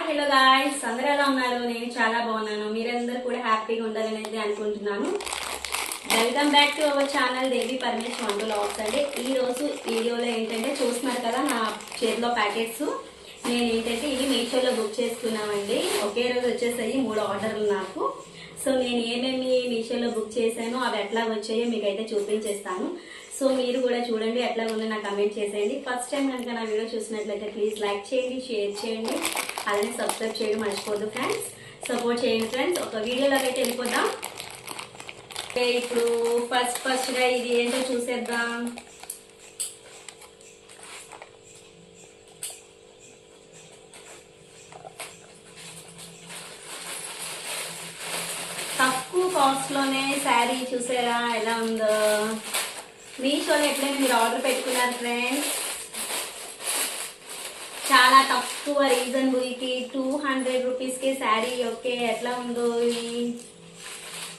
Hello guys, అందరూ ఎలా ఉన్నారు? నేను చాలా బాగున్నాను. మీరందరూ కూడా హ్యాపీగా ఉండాలని అనుకుంటున్నాను. Welcome back to our channel Devi Paramesh వంట వ్లాగ్స్ అండి. ఈ రోజు వీడియోలో ఏంటంటే చూస్తున్నారు కదా నా చేతిలో ప్యాకెట్స్. నేను ఏంటంటే ఇవి మీషోలో బుక్ చేసుకున్నామండి. ఒకే రోజు వచ్చేసాయి 3 ఆర్డర్లు నాకు. సో నేను ఏమేమి మీషోలో బుక్ చేశానో అవి ఎట్లా వచ్చాయో మీకైతే చూపించేస్తాను. సో మీరు కూడా చూడండి, ఎట్లా ఉందో నాకు కమెంట్ చేసేయండి. ఫస్ట్ టైం కనుక నా వీడియో చూసినట్లయితే ప్లీజ్ లైక్ చేయండి, షేర్ చేయండి, అలానే సబ్స్క్రైబ్ చేయడం మర్చిపోద్దు ఫ్రెండ్స్. సపోర్ట్ చేయండి ఫ్రెండ్స్. ఒక వీడియోలోకి అయితే వెళ్ళిపోదాం. ఇప్పుడు ఫస్ట్గా ఇది ఏంటో చూసేద్దాం. తక్కువ కాస్ట్ లోనే శారీ చూసారా ఎలా ఉందో. మీషోలో ఎట్లయినా మీరు ఆర్డర్ పెట్టుకున్నారు ఫ్రెండ్స్, చాలా తక్కువ రీజనబుల్కి 200 రూపీస్కి శారీ. ఓకే, ఎట్లా ఉందో ఇది,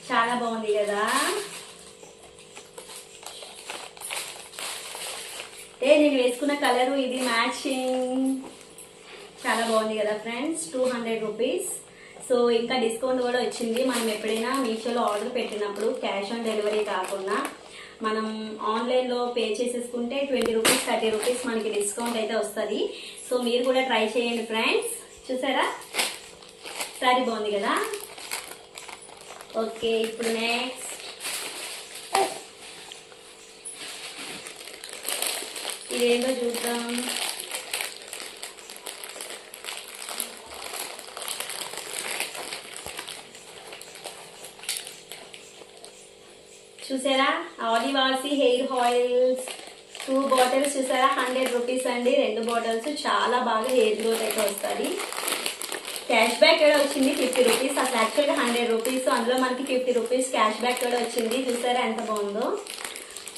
చాలా బాగుంది కదా. నేను వేసుకున్న కలరు ఇది మ్యాచింగ్, చాలా బాగుంది కదా ఫ్రెండ్స్. 200 రూపీస్. సో ఇంకా డిస్కౌంట్ కూడా వచ్చింది. మనం ఎప్పుడైనా మీషోలో ఆర్డర్ పెట్టినప్పుడు క్యాష్ ఆన్ డెలివరీ కాకుండా మనం ఆన్లైన్లో పే చేసేసుకుంటే 20 రూపీస్ 30 రూపీస్ మనకి డిస్కౌంట్ అయితే వస్తుంది. సో మీరు కూడా ట్రై చేయండి ఫ్రెండ్స్. చూసారా సారీ బాగుంది కదా. ఓకే, ఇప్పుడు నెక్స్ట్ ఇదేంటో చూద్దాం. చూసారా ఆదివాసి హెయిర్ ఆయిల్స్ 2 బాటిల్స్ చూసారా, 100 రూపీస్ అండి. 2 బాటిల్స్ చాలా బాగా హెయిర్ గ్రోత్ అయితే వస్తుంది. క్యాష్ బ్యాక్ కూడా వచ్చింది 50 రూపీస్. అసలు యాక్చువల్గా 100 రూపీస్, అందులో మనకి 50 రూపీస్ క్యాష్ బ్యాక్ కూడా వచ్చింది. చూసారా ఎంత బాగుందో.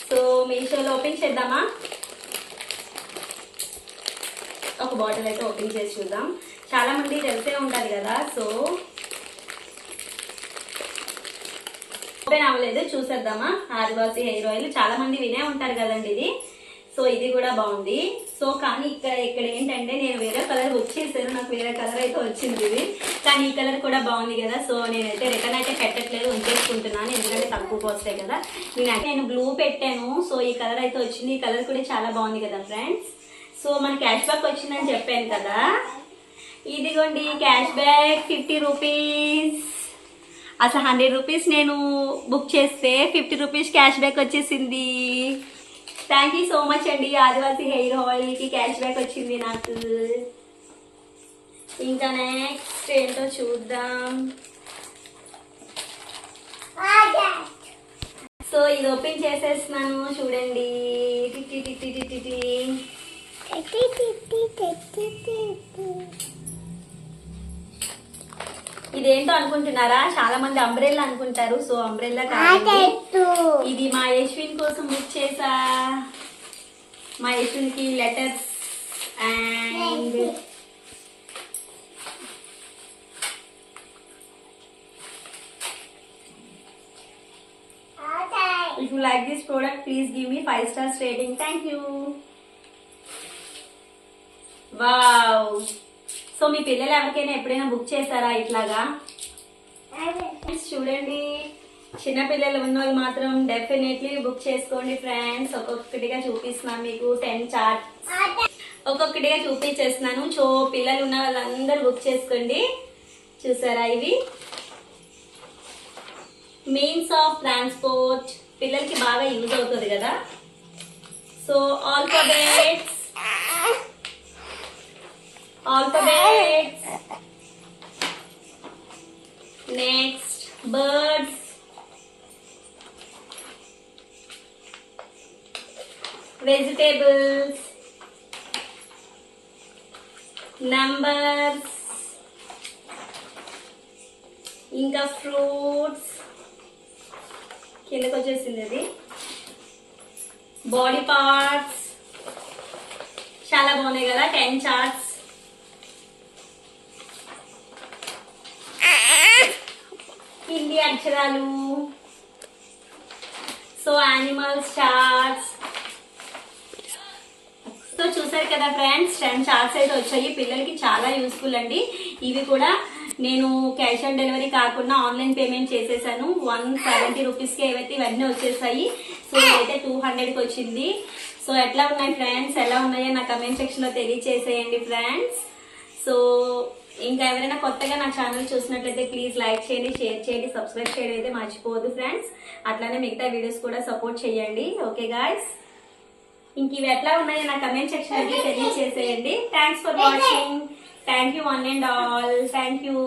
సో మీషోలో ఓపెన్ చేద్దామా. ఒక బాటిల్ అయితే ఓపెన్ చేసి చూద్దాం. చాలా మంది తెలిసే ఉంటుంది కదా. సో ఓపెన్ అవ్వలేదు, చూసేద్దామా. ఆదివాసి హెయిర్ ఆయిల్ చాలా మంది వినే ఉంటారు కదండి ఇది. సో ఇది కూడా బాగుంది. సో కానీ ఇక్కడ ఏంటంటే నేను వేరే కలర్ వచ్చేసాను, నాకు వేరే కలర్ అయితే వచ్చింది ఇది. కానీ ఈ కలర్ కూడా బాగుంది కదా. సో నేనైతే రిటర్న్ అయితే పెట్టట్లేదు, ఉంచేసుకుంటున్నాను. ఎందుకంటే తక్కువకి వస్తాయి కదా. నేను బ్లూ పెట్టాను. సో ఈ కలర్ అయితే వచ్చింది. ఈ కలర్ కూడా చాలా బాగుంది కదా ఫ్రెండ్స్. సో మన క్యాష్ బ్యాక్ వచ్చిందని చెప్పాను కదా. ఇదిగోండి క్యాష్ బ్యాక్ 50 రూపీస్. అసలు 100 రూపీస్ నేను బుక్ చేస్తే 50 రూపీస్ క్యాష్ బ్యాక్ వచ్చేసింది. థ్యాంక్ యూ సో మచ్ అండి. ఆదివాసి హెయిర్ ఆయిల్కి క్యాష్ బ్యాక్ వచ్చింది నాకు. ఇంకా నెక్స్ట్ ఏంటో చూద్దాం. సో ఇది ఓపెన్ చేసేస్తున్నాను చూడండి. ఇదేంటో అనుకుంటున్నారా? చాలా మంది అంబ్రెల్లా అనుకుంటారు. సో అంబ్రెల్లా కాదు, ఇది మా యశ్విన్ కోసం బుక్ చేసా. మా యశ్విన్ కి letters and if you like this product please give me 5 stars rating. Thank you. Wow. So మీ పిల్లలు ఎవరికైనా ఎప్పుడైనా బుక్ చేశారా ఇట్లాగా? చూడండి, చిన్నపిల్లలు ఉన్న వాళ్ళు మాత్రం డెఫినెట్లీ బుక్ చేసుకోండి ఫ్రెండ్స్. ఒక్కొక్కటిగా చూపిస్తున్నాను మీకు. 10 చార్ట్స్ ఒక్కొక్కటిగా చూపించేస్తున్నాను. సో పిల్లలు ఉన్న వాళ్ళందరూ బుక్ చేసుకోండి. చూసారా ఇవి మీన్స్ ఆఫ్ ట్రాన్స్పోర్ట్, పిల్లలకి బాగా యూజ్ అవుతుంది కదా. So alphabets next birds, vegetables, numbers, ఇంకా ఫ్రూట్స్ కిందకి వచ్చేసింది. అది బాడీ పార్ట్స్ చాలా బాగున్నాయి కదా. 10 చార్ట్స్. హిందీ అక్షరాలు. So animals charts. So so చూసారు కదా ఫ్రెండ్స్, 10 చార్ట్స్ అయితే వచ్చాయి. పిల్లలకి చాలా యూస్ఫుల్ అండి. ఇవి కూడా నేను క్యాష్ ఆన్ డెలివరీ కాకుండా ఆన్లైన్ పేమెంట్ చేసేసాను. 170 రూపీస్కి ఏవైతే ఇవన్నీ వచ్చేసాయి. సో ఇదైతే 200కి వచ్చింది. సో ఎట్లా ఉన్నాయి ఫ్రెండ్స్, ఎలా ఉన్నాయో నా కమెంట్ సెక్షన్ లో తెలియచేసేయండి ఫ్రెండ్స్. సో ఇంకా ఎవరైనా కొత్తగా నా ఛానల్ చూసినట్లయితే ప్లీజ్ లైక్ చేయండి, షేర్ చేయండి, సబ్స్క్రైబ్ చేయడం అయితే మర్చిపోవద్దు ఫ్రెండ్స్. అట్లానే మిగతా వీడియోస్ కూడా సపోర్ట్ చేయండి. ఓకే గాయ్స్, ఇంక ఇవి ఎట్లా ఉన్నాయో నా కమెంట్ సెక్షన్ అయితే తెలియచేసేయండి. Thanks for watching. Thank you one and all. Thank you.